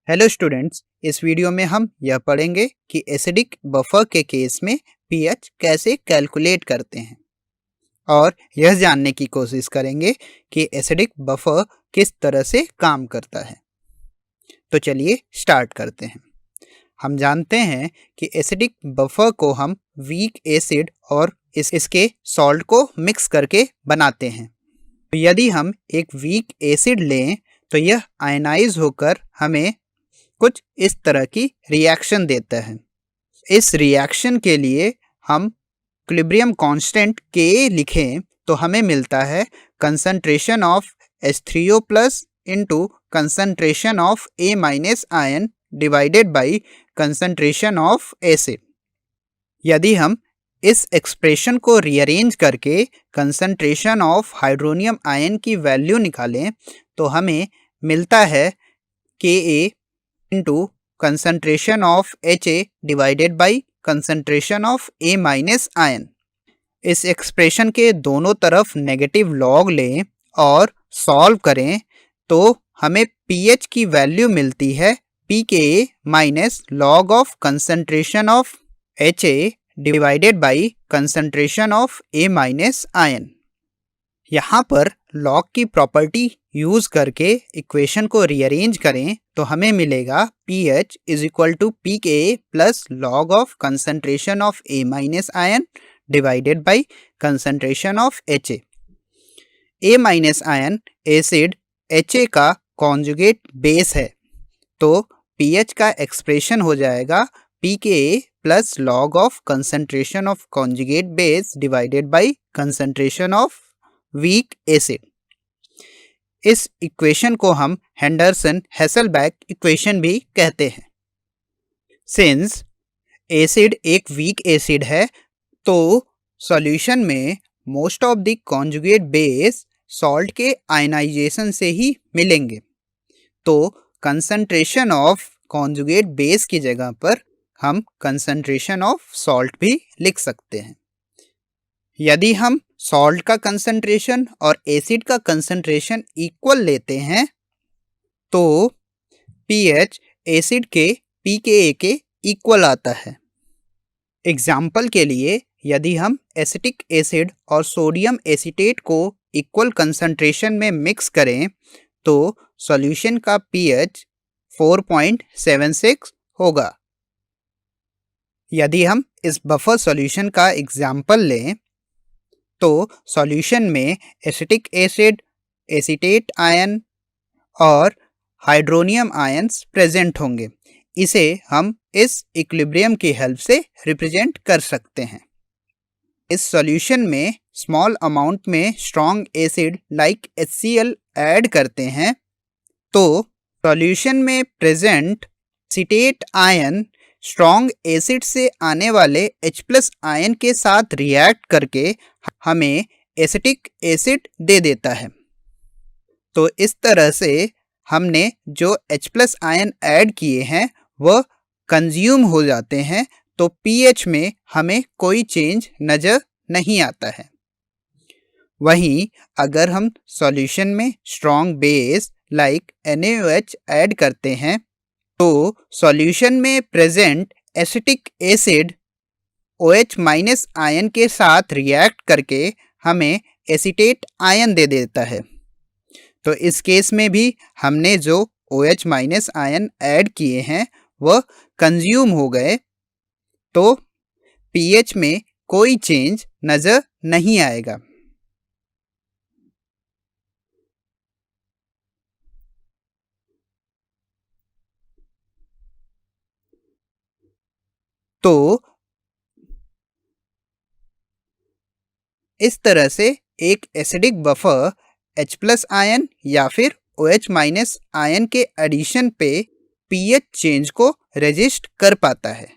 Hello students, इस video में हम यह पढ़ेंगे कि एसिडिक बफर के केस में पीएच कैसे कैलकुलेट करते हैं और यह जानने की कोशिश करेंगे कि एसिडिक बफर किस तरह से काम करता है। तो चलिए स्टार्ट करते हैं। हम जानते हैं कि एसिडिक बफर को हम वीक एसिड और इसके सॉल्ट को मिक्स करके बनाते हैं। तो यदि हम एक वीक एसिड लें तो यह आयनाइज होकर हमें कुछ इस तरह की रिएक्शन देता है। इस रिएक्शन के लिए हम इक्विलिब्रियम कांस्टेंट Ka लिखें तो हमें मिलता है concentration of H3O plus into concentration of A minus ion divided by concentration of acid. यदि हम इस एक्सप्रेशन को रीअरेंज करके कंसंट्रेशन ऑफ हाइड्रोनियम आयन की वैल्यू निकालें तो हमें मिलता है Ka into concentration of Ha divided by concentration of A minus ion. इस एक्सप्रेशन के दोनों तरफ नेगेटिव लॉग लें और सॉल्व करें तो हमें pH की वैल्यू मिलती है pKa minus log of concentration of Ha divided by concentration of A minus ion. यहाँ पर लॉग की प्रॉपर्टी यूज करके इक्वेशन को रीअरेंज करें तो हमें मिलेगा pH is equal to pKa plus log of concentration of A minus ion divided by concentration of Ha। A minus ion acid Ha का कॉन्जुगेट बेस है तो pH का एक्सप्रेशन हो जाएगा pKa plus log of concentration of conjugate base divided by concentration of weak acid. इस equation को हम हेंडरसन-हेसलबैक equation भी कहते हैं। सिंस एसिड एक वीक एसिड है तो सॉल्यूशन में most of the conjugate base salt के आयनाइजेशन से ही मिलेंगे तो कंसंट्रेशन ऑफ कॉन्जुगेट बेस की जगह पर हम कंसंट्रेशन ऑफ सॉल्ट भी लिख सकते हैं। यदि हम सॉल्ट का कंसंट्रेशन और एसिड का कंसंट्रेशन इक्वल लेते हैं तो pH एसिड के pKa के इक्वल आता है। एग्जाम्पल के लिए यदि हम एसिटिक एसिड और सोडियम एसीटेट को इक्वल कंसंट्रेशन में मिक्स करें तो सॉल्यूशन का pH 4.76 होगा। यदि हम इस बफर सॉल्यूशन का एग्जाम्पल लें तो सॉल्यूशन में एसिटिक एसिड, एसीटेट आयन और हाइड्रोनियम आयन्स प्रेजेंट होंगे। इसे हम इस इक्विलिब्रियम की हेल्प से रिप्रेजेंट कर सकते हैं। इस सॉल्यूशन में स्मॉल अमाउंट में strong acid like HCl add करते हैं तो सॉल्यूशन में present acetate ion strong acid से आने वाले H+ आयन के साथ रिएक्ट करके हमें एसिटिक एसिड दे देता है। तो इस तरह से हमने जो H+ आयन ऐड किए हैं वह कंज्यूम हो जाते हैं तो pH में हमें कोई चेंज नज़र नहीं आता है। वहीं अगर हम सॉल्यूशन में strong base like NaOH add करते हैं तो सॉल्यूशन में present acetic acid OH minus ion के साथ रिएक्ट करके हमें एसीटेट आयन दे देता है। तो इस केस में भी हमने जो OH माइनस आयन ऐड किए हैं वह कंज्यूम हो गए तो pH में कोई चेंज नज़र नहीं आएगा। तो इस तरह से एक एसिडिक बफर H+ आयन या फिर OH माइनस आयन के एडिशन पे pH चेंज को रेजिस्ट कर पाता है।